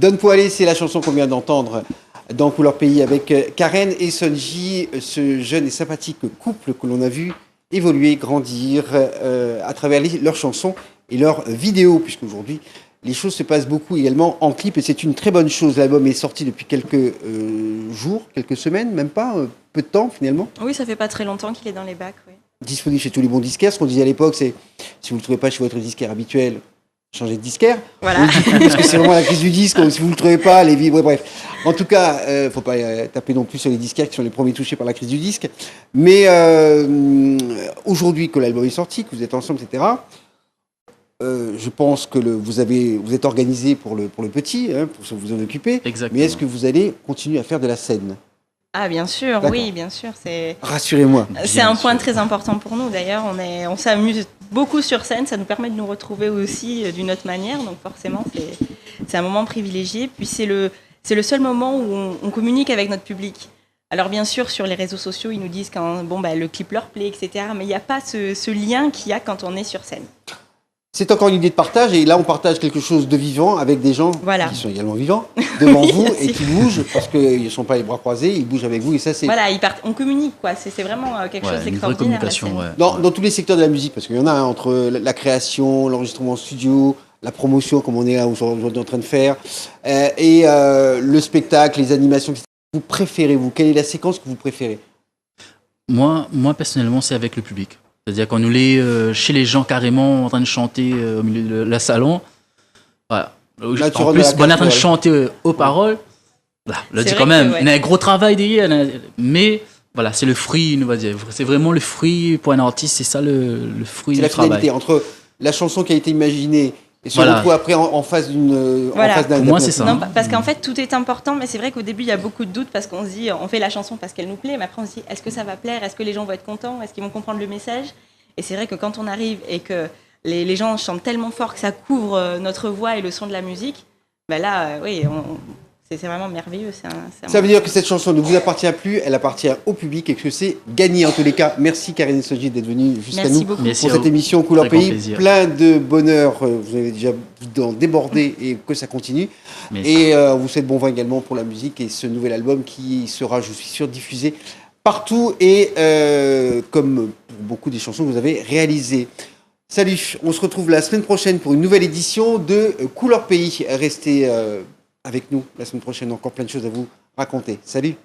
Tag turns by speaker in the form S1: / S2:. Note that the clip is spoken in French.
S1: Donne Poilé, c'est la chanson qu'on vient d'entendre dans Couleur Pays avec Karen et Sonji, ce jeune et sympathique couple que l'on a vu évoluer, grandir à travers leurs chansons et leurs vidéos, puisqu'aujourd'hui, les choses se passent beaucoup également en clip et c'est une très bonne chose. L'album est sorti depuis quelques jours, quelques semaines, même pas, peu de temps finalement.
S2: Oui, ça fait pas très longtemps qu'il est dans les bacs. Oui.
S1: Disponible chez tous les bons disquaires. Ce qu'on disait à l'époque, c'est si vous ne le trouvez pas chez votre disquaire habituel, changez de disquaire.
S2: Voilà.
S1: Parce que c'est vraiment la crise du disque. Si vous ne le trouvez pas, les vies. Bref. En tout cas, faut pas taper non plus sur les disquaires qui sont les premiers touchés par la crise du disque. Mais aujourd'hui que l'album est sorti, que vous êtes ensemble, etc. Je pense que vous êtes organisé pour le petit, hein, pour vous en occuper.
S3: Exactement.
S1: Mais est-ce que vous allez continuer à faire de la scène ?
S2: Ah bien sûr,
S1: D'accord.
S2: oui, bien sûr.
S1: Rassurez-moi.
S2: C'est un point très important pour nous d'ailleurs. On s'amuse beaucoup sur scène, ça nous permet de nous retrouver aussi d'une autre manière. Donc forcément, c'est un moment privilégié. Puis c'est le seul moment où on communique avec notre public. Alors bien sûr, sur les réseaux sociaux, ils nous disent quand le clip leur plaît, etc. Mais il n'y a pas ce lien qu'il y a quand on est sur scène.
S1: C'est encore une idée de partage, et là on partage quelque chose de vivant avec des gens qui sont également vivants devant
S2: oui,
S1: vous et qui bougent parce qu'ils ne sont pas les bras croisés, ils bougent avec vous et ça c'est...
S2: Voilà, on communique quoi, c'est vraiment quelque chose d'extraordinaire.
S1: Dans tous les secteurs de la musique, parce qu'il y en a entre la création, l'enregistrement en studio, la promotion comme on est là aujourd'hui en train de faire, et le spectacle, les animations, etc. Vous préférez, quelle est la séquence que vous préférez ?
S3: Moi personnellement c'est avec le public. C'est-à-dire qu'on nous est chez les gens carrément en train de chanter au milieu de la salon. Voilà.
S1: Là,
S3: en plus, on est en train de chanter aux paroles. Là, dit quand même, il y a un gros travail derrière, mais voilà, c'est le fruit, on va dire. C'est vraiment le fruit pour un artiste, c'est ça le fruit du travail. C'est la finalité
S1: entre la chanson qui a été imaginée et se retrouve après en face d'une.
S3: Pour moi, c'est ça.
S2: Non, parce qu'en fait, tout est important, mais c'est vrai qu'au début, il y a beaucoup de doutes parce qu'on se dit, on fait la chanson parce qu'elle nous plaît, mais après, on se dit, est-ce que ça va plaire ? Est-ce que les gens vont être contents ? Est-ce qu'ils vont comprendre le message ? Et c'est vrai que quand on arrive et que les gens chantent tellement fort que ça couvre notre voix et le son de la musique, oui, c'est vraiment merveilleux.
S1: Ça veut dire que cette chanson ne vous appartient plus, elle appartient au public et que c'est gagné en tous les cas. Merci Karen Sonji d'être venue jusqu'à nous pour cette émission Couleur Pays. Plein de bonheur, vous avez déjà débordé et que ça continue. Et on vous souhaite bon vent également pour la musique et ce nouvel album qui sera, je suis sûr, diffusé partout et comme pour beaucoup des chansons que vous avez réalisées. Salut, on se retrouve la semaine prochaine pour une nouvelle édition de Couleur Pays. Restez avec nous la semaine prochaine, encore plein de choses à vous raconter. Salut.